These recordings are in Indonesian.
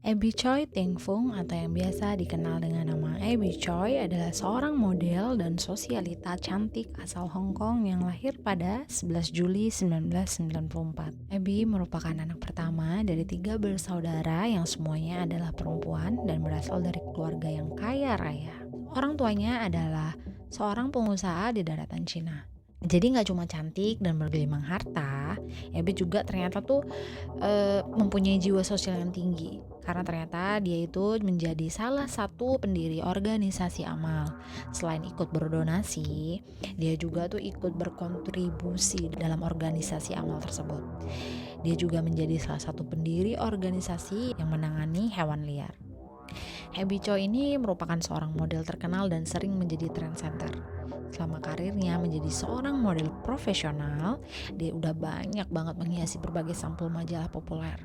Abby Choi Ting Fung atau yang biasa dikenal dengan nama Abby Choi adalah seorang model dan sosialita cantik asal Hong Kong yang lahir pada 11 Juli 1994. Abby merupakan anak pertama dari 3 bersaudara yang semuanya adalah perempuan dan berasal dari keluarga yang kaya raya. Orang tuanya adalah seorang pengusaha di daratan Cina. Jadi nggak cuma cantik dan bergelimang harta, Abby juga ternyata tuh mempunyai jiwa sosial yang tinggi. Karena ternyata dia itu menjadi salah satu pendiri organisasi amal. Selain ikut berdonasi, dia juga tuh ikut berkontribusi dalam organisasi amal tersebut. Dia juga menjadi salah satu pendiri organisasi yang menangani hewan liar. Abby Choi ini merupakan seorang model terkenal dan sering menjadi trendsetter. Selama karirnya menjadi seorang model profesional, dia udah banyak banget menghiasi berbagai sampul majalah populer.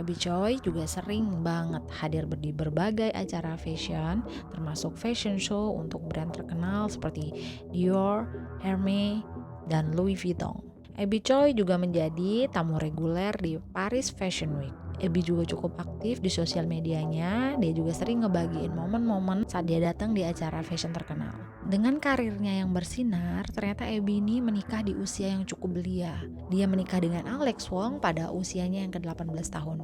Abby Choi juga sering banget hadir di berbagai acara fashion, termasuk fashion show untuk brand terkenal seperti Dior, Hermes, dan Louis Vuitton. Abby Choi juga menjadi tamu reguler di Paris Fashion Week. Abby juga cukup aktif di sosial medianya. Dia juga sering ngebagiin momen-momen saat dia datang di acara fashion terkenal. Dengan karirnya yang bersinar, ternyata Abby ini menikah di usia yang cukup belia. Dia menikah dengan Alex Wong pada usianya yang ke-18 tahun.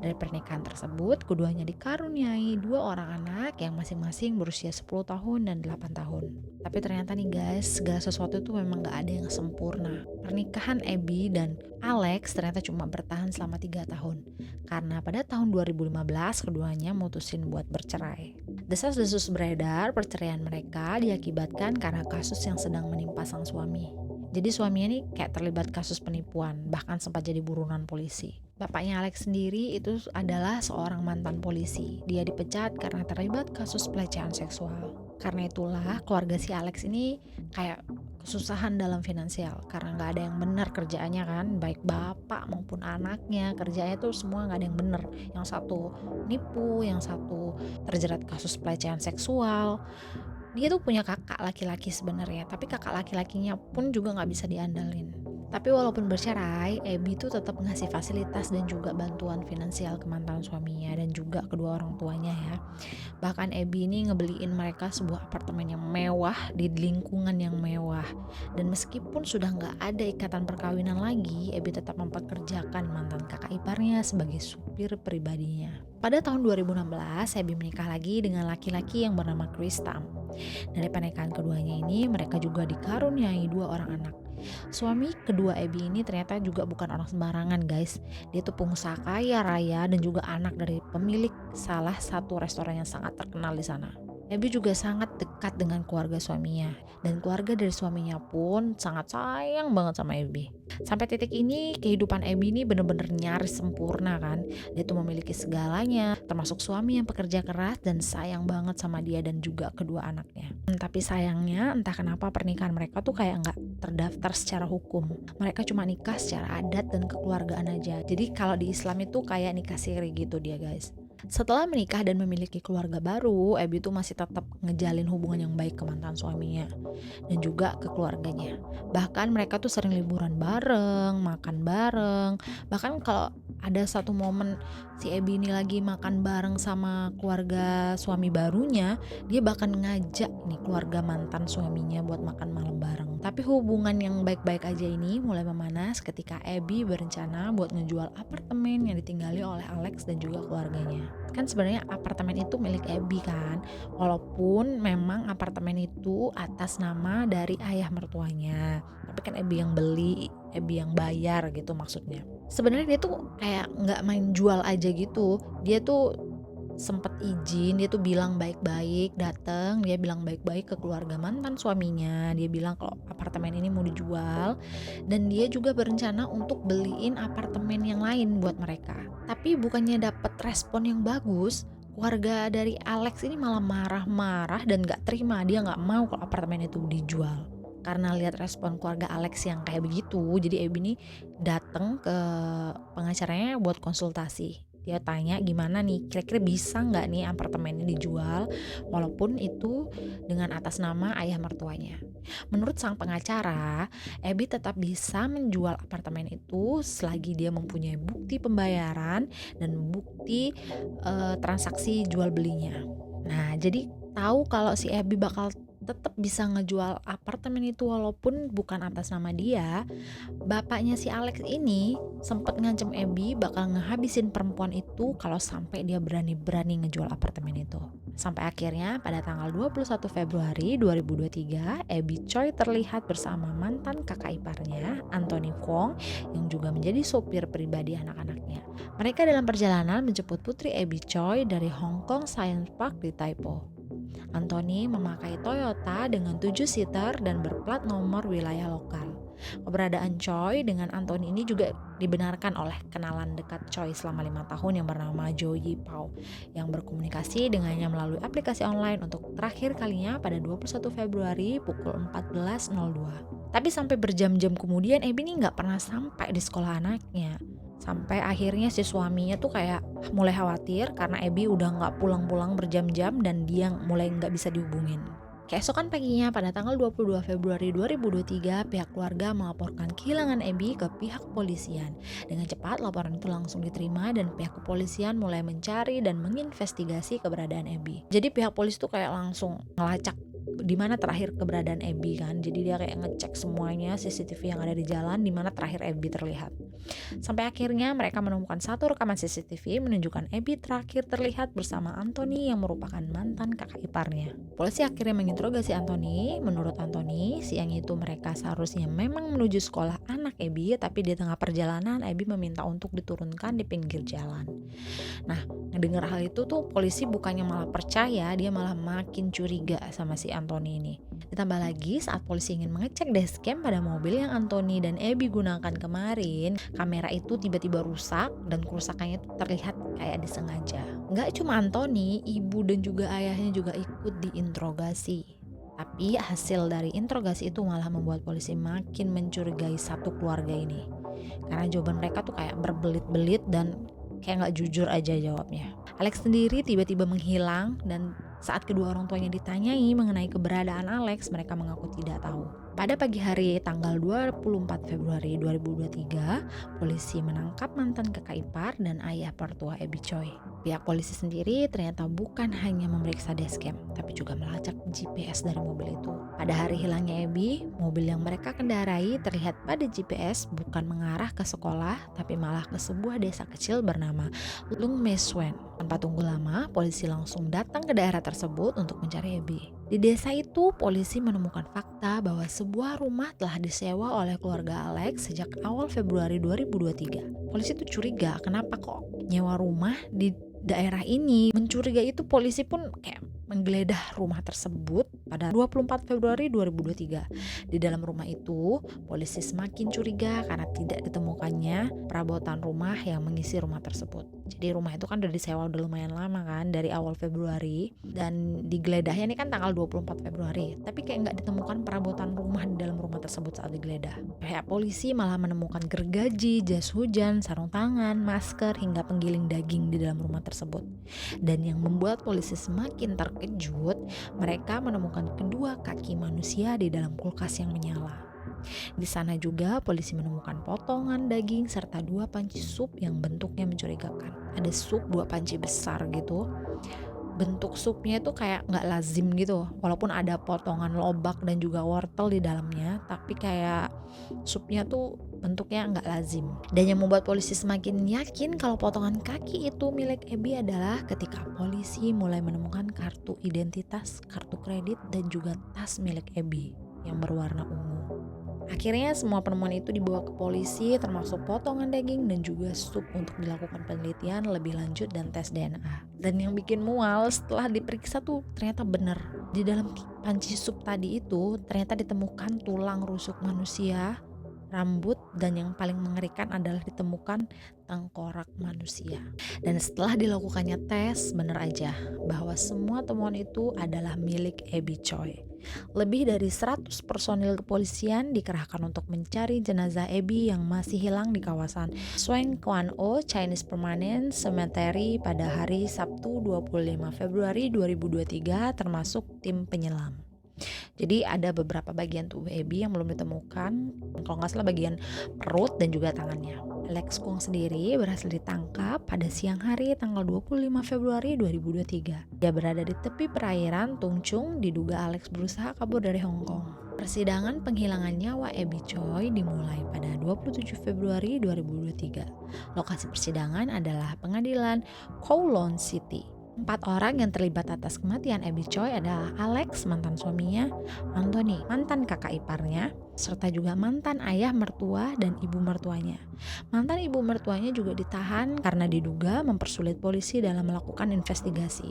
Dari pernikahan tersebut, keduanya dikaruniai 2 orang anak yang masing-masing berusia 10 tahun dan 8 tahun. Tapi ternyata nih guys, segala sesuatu itu memang gak ada yang sempurna. Pernikahan Abby dan Alex ternyata cuma bertahan selama 3 tahun. Karena pada tahun 2015 keduanya mutusin buat bercerai. Desas-desus beredar perceraian mereka diakibatkan karena kasus yang sedang menimpa sang suami. Jadi suaminya nih kayak terlibat kasus penipuan, bahkan sempat jadi buronan polisi. Bapaknya Alex sendiri itu adalah seorang mantan polisi. Dia dipecat karena terlibat kasus pelecehan seksual. Karena itulah keluarga si Alex ini kayak kesusahan dalam finansial karena nggak ada yang benar kerjaannya kan, baik bapak maupun anaknya kerjanya tuh semua nggak ada yang benar. Yang satu nipu, yang satu terjerat kasus pelecehan seksual. Dia tuh punya kakak laki-laki sebenarnya, tapi kakak laki-lakinya pun juga nggak bisa diandalin. Tapi walaupun bercerai, Abby tuh tetap ngasih fasilitas dan juga bantuan finansial ke mantan suaminya dan juga kedua orang tuanya ya. Bahkan Abby ini ngebeliin mereka sebuah apartemen yang mewah di lingkungan yang mewah. Dan meskipun sudah nggak ada ikatan perkawinan lagi, Abby tetap mempekerjakan mantan kakak iparnya sebagai supir pribadinya. Pada tahun 2016, Abby menikah lagi dengan laki-laki yang bernama Chris Tam. Dari pernikahan keduanya ini, mereka juga dikaruniai 2 orang anak. Suami kedua Abby ini ternyata juga bukan orang sembarangan guys. Dia tuh pengusaha kaya raya dan juga anak dari pemilik salah satu restoran yang sangat terkenal di sana. Abby juga sangat dekat dengan keluarga suaminya dan keluarga dari suaminya pun sangat sayang banget sama Abby. Sampai titik ini kehidupan Abby ini bener-bener nyaris sempurna kan. Dia tuh memiliki segalanya, termasuk suami yang pekerja keras dan sayang banget sama dia dan juga kedua anaknya. Tapi sayangnya entah kenapa pernikahan mereka tuh kayak nggak terdaftar secara hukum. Mereka cuma nikah secara adat dan kekeluargaan aja. Jadi kalau di Islam itu kayak nikah siri gitu dia guys. Setelah menikah dan memiliki keluarga baru, Abby tuh masih tetap ngejalin hubungan yang baik ke mantan suaminya dan juga ke keluarganya. Bahkan mereka tuh sering liburan bareng, makan bareng. Bahkan kalau ada satu momen si Abby ini lagi makan bareng sama keluarga suami barunya, dia bahkan ngajak nih keluarga mantan suaminya buat makan malam bareng. Tapi hubungan yang baik-baik aja ini mulai memanas ketika Abby berencana buat ngejual apartemen yang ditinggali oleh Alex dan juga keluarganya. Kan sebenarnya apartemen itu milik Abby kan, walaupun memang apartemen itu atas nama dari ayah mertuanya. Tapi kan Abby yang beli, Abby yang bayar gitu maksudnya. Sebenarnya dia tuh kayak nggak main jual aja gitu. Dia tuh sempet izin, dia tuh bilang baik-baik datang, dia bilang baik-baik ke keluarga mantan suaminya. Dia bilang kalau apartemen ini mau dijual dan dia juga berencana untuk beliin apartemen yang lain buat mereka. Tapi bukannya dapet respon yang bagus, keluarga dari Alex ini malah marah-marah dan gak terima. Dia gak mau kalau apartemen itu dijual. Karena lihat respon keluarga Alex yang kayak begitu, jadi Abby ini datang ke pengacaranya buat konsultasi. Dia tanya gimana nih, kira-kira bisa nggak nih apartemennya dijual walaupun itu dengan atas nama ayah mertuanya. Menurut sang pengacara, Abby tetap bisa menjual apartemen itu selagi dia mempunyai bukti pembayaran dan bukti transaksi jual belinya. Nah, jadi tahu kalau si Abby bakal tetap bisa ngejual apartemen itu walaupun bukan atas nama dia. Bapaknya si Alex ini sempet ngancem Abby bakal ngehabisin perempuan itu kalau sampai dia berani-berani ngejual apartemen itu. Sampai akhirnya pada tanggal 21 Februari 2023, Abby Choi terlihat bersama mantan kakak iparnya, Anthony Kwong, yang juga menjadi sopir pribadi anak-anaknya. Mereka dalam perjalanan menjemput putri Abby Choi dari Hong Kong Science Park di Taipo. Anthony memakai Toyota dengan 7-seater dan berplat nomor wilayah lokal. Keberadaan Choi dengan Anthony ini juga dibenarkan oleh kenalan dekat Choi selama 5 tahun yang bernama Jo Yi Pao, yang berkomunikasi dengannya melalui aplikasi online untuk terakhir kalinya pada 21 Februari pukul 14.02. Tapi sampai berjam-jam kemudian Abby ini nggak pernah sampai di sekolah anaknya. Sampai akhirnya si suaminya tuh kayak mulai khawatir karena Abby udah nggak pulang-pulang berjam-jam dan dia mulai nggak bisa dihubungin. Keesokan paginya pada tanggal 22 Februari 2023, pihak keluarga melaporkan kehilangan Abby ke pihak kepolisian. Dengan cepat laporan itu langsung diterima dan pihak kepolisian mulai mencari dan menginvestigasi keberadaan Abby. Jadi pihak polisi tuh kayak langsung ngelacak di mana terakhir keberadaan Abby kan. Jadi dia kayak ngecek semuanya CCTV yang ada di jalan di mana terakhir Abby terlihat. Sampai akhirnya mereka menemukan satu rekaman CCTV menunjukkan Abby terakhir terlihat bersama Anthony yang merupakan mantan kakak iparnya. Polisi akhirnya menginterogasi Anthony. Menurut Anthony, siang itu mereka seharusnya memang menuju sekolah anak Abby, tapi di tengah perjalanan Abby meminta untuk diturunkan di pinggir jalan. Nah, ngedengar hal itu tuh polisi bukannya malah percaya, dia malah makin curiga sama si Anthony ini. Ditambah lagi saat polisi ingin mengecek dashcam pada mobil yang Anthony dan Abby gunakan kemarin, kamera itu tiba-tiba rusak dan kerusakannya itu terlihat kayak disengaja. Nggak cuma Anthony, ibu dan juga ayahnya juga ikut diinterogasi. Tapi hasil dari interogasi itu malah membuat polisi makin mencurigai satu keluarga ini. Karena jawaban mereka tuh kayak berbelit-belit dan kayak nggak jujur aja jawabnya. Alex sendiri tiba-tiba menghilang dan saat kedua orang tuanya ditanyai mengenai keberadaan Alex, mereka mengaku tidak tahu. Pada pagi hari tanggal 24 Februari 2023, polisi menangkap mantan kakak ipar dan ayah mertua Abby Choi. Pihak polisi sendiri ternyata bukan hanya memeriksa dashcam, tapi juga melacak GPS dari mobil itu. Pada hari hilangnya Abby, mobil yang mereka kendarai terlihat pada GPS bukan mengarah ke sekolah, tapi malah ke sebuah desa kecil bernama Lung Me Suen. Tanpa tunggu lama, polisi langsung datang ke daerah tersebut untuk mencari Abby. Di desa itu, polisi menemukan fakta bahwa sebuah rumah telah disewa oleh keluarga Alex sejak awal Februari 2023. Polisi tuh curiga, kenapa kok nyewa rumah di daerah ini? Mencurigai itu polisi pun kayak menggeledah rumah tersebut pada 24 Februari 2023. Di dalam rumah itu, polisi semakin curiga karena tidak ditemukannya perabotan rumah yang mengisi rumah tersebut. Jadi rumah itu kan udah disewa udah lumayan lama kan, dari awal Februari, dan digeledahnya ini kan tanggal 24 Februari. Tapi kayak nggak ditemukan perabotan rumah di dalam rumah tersebut saat digeledah. Pihak polisi malah menemukan gergaji, jas hujan, sarung tangan, masker, hingga penggiling daging di dalam rumah tersebut. Dan yang membuat polisi semakin terkejut, mereka menemukan kedua kaki manusia di dalam kulkas yang menyala. Di sana juga polisi menemukan potongan daging serta 2 panci sup yang bentuknya mencurigakan. Ada sup 2 panci besar gitu. Bentuk supnya itu kayak nggak lazim gitu, walaupun ada potongan lobak dan juga wortel di dalamnya, tapi kayak supnya tuh bentuknya nggak lazim. Dan yang membuat polisi semakin yakin kalau potongan kaki itu milik Abby adalah ketika polisi mulai menemukan kartu identitas, kartu kredit, dan juga tas milik Abby yang berwarna ungu. Akhirnya semua penemuan itu dibawa ke polisi, termasuk potongan daging dan juga sup untuk dilakukan penelitian lebih lanjut dan tes DNA. Dan yang bikin mual setelah diperiksa tuh ternyata bener, di dalam panci sup tadi itu ternyata ditemukan tulang rusuk manusia. rambut, dan yang paling mengerikan adalah ditemukan tengkorak manusia. Dan setelah dilakukannya tes, benar aja bahwa semua temuan itu adalah milik Abby Choi. Lebih dari 100 personil kepolisian dikerahkan untuk mencari jenazah Abby yang masih hilang di kawasan Swang Kwan O Chinese Permanent Cemetery pada hari Sabtu 25 Februari 2023, termasuk tim penyelam. Jadi ada beberapa bagian tubuh Abby yang belum ditemukan, kalau nggak salah bagian perut dan juga tangannya. Alex Kwong sendiri berhasil ditangkap pada siang hari tanggal 25 Februari 2023. Dia berada di tepi perairan Tung Chung, diduga Alex berusaha kabur dari Hong Kong. Persidangan penghilangan nyawa Abby Choi dimulai pada 27 Februari 2023. Lokasi persidangan adalah pengadilan Kowloon City. 4 orang yang terlibat atas kematian Abby Choi adalah Alex, mantan suaminya, Anthony, mantan kakak iparnya, serta juga mantan ayah mertua dan ibu mertuanya. Mantan ibu mertuanya juga ditahan karena diduga mempersulit polisi dalam melakukan investigasi.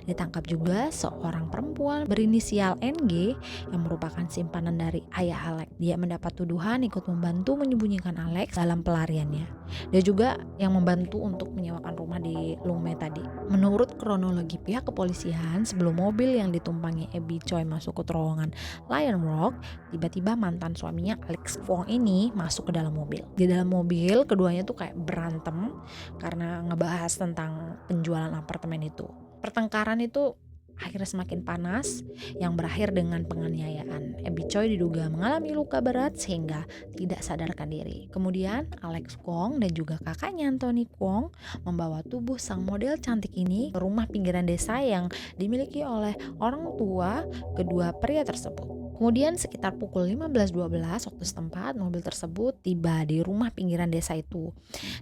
Ditangkap juga seorang perempuan berinisial NG yang merupakan simpanan dari ayah Alex. Dia mendapat tuduhan ikut membantu menyembunyikan Alex dalam pelariannya. Dia juga yang membantu untuk menyewakan rumah di Lungme tadi. Menurut kronologi pihak kepolisian, sebelum mobil yang ditumpangi Abby Choi masuk ke terowongan Lion Rock, tiba-tiba mantan suaminya Alex Kwong ini masuk ke dalam mobil. Di dalam mobil keduanya tuh kayak berantem karena ngebahas tentang penjualan apartemen itu. Pertengkaran itu akhirnya semakin panas yang berakhir dengan penganiayaan. Abby Choi diduga mengalami luka berat sehingga tidak sadarkan diri. Kemudian Alex Kwong dan juga kakaknya Anthony Kwong membawa tubuh sang model cantik ini ke rumah pinggiran desa yang dimiliki oleh orang tua kedua pria tersebut. Kemudian sekitar pukul 15.12 waktu setempat, mobil tersebut tiba di rumah pinggiran desa itu.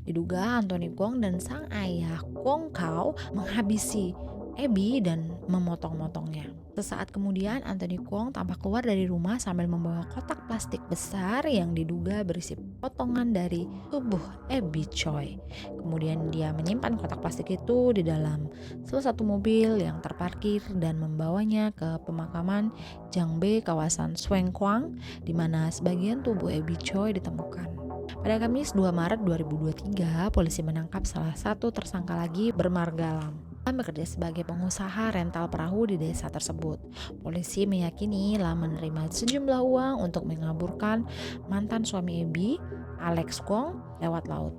Diduga Anthony Kwong dan sang ayah Kwong Kau menghabisi Abby dan memotong-motongnya. Sesaat kemudian Anthony Kwong tampak keluar dari rumah sambil membawa kotak plastik besar yang diduga berisi potongan dari tubuh Abby Choi. Kemudian dia menyimpan kotak plastik itu di dalam salah satu mobil yang terparkir dan membawanya ke pemakaman Jangbe kawasan Swang Kwang, di mana sebagian tubuh Abby Choi ditemukan. Pada Kamis 2 Maret 2023, polisi menangkap salah satu tersangka lagi bermarga Lam. Lam bekerja sebagai pengusaha rental perahu di desa tersebut. Polisi meyakini Lam menerima sejumlah uang untuk mengaburkan mantan suami Abby, Alex Kwong, lewat laut.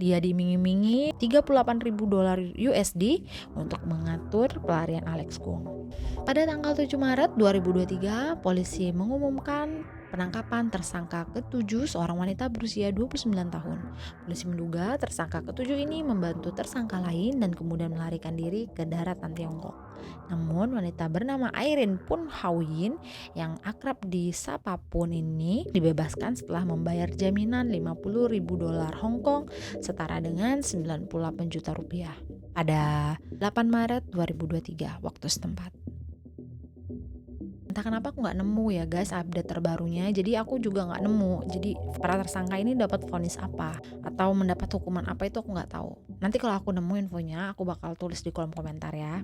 Dia diiming-imingi $38.000 USD untuk mengatur pelarian Alex Kwong. Pada tanggal 7 Maret 2023, polisi mengumumkan penangkapan tersangka ke-7, seorang wanita berusia 29 tahun. Polisi menduga tersangka ke-7 ini membantu tersangka lain dan kemudian melarikan diri ke daratan Tiongkok. Namun wanita bernama Irene Pun Hawyin yang akrab disapa Pun ini dibebaskan setelah membayar jaminan $50.000 Hong Kong setara dengan 98 juta rupiah pada 8 Maret 2023 waktu setempat. Entah kenapa aku nggak nemu ya guys update terbarunya, jadi aku juga nggak nemu. Jadi para tersangka ini dapat vonis apa atau mendapat hukuman apa itu aku nggak tahu. Nanti kalau aku nemu infonya aku bakal tulis di kolom komentar ya.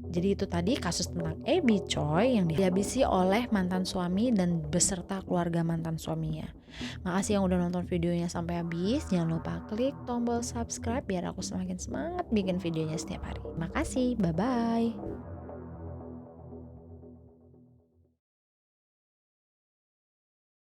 Jadi itu tadi kasus tentang Abby Choi yang dihabisi oleh mantan suami dan beserta keluarga mantan suaminya. Makasih yang udah nonton videonya sampai habis. Jangan lupa klik tombol subscribe biar aku semakin semangat bikin videonya setiap hari. Makasih, bye-bye.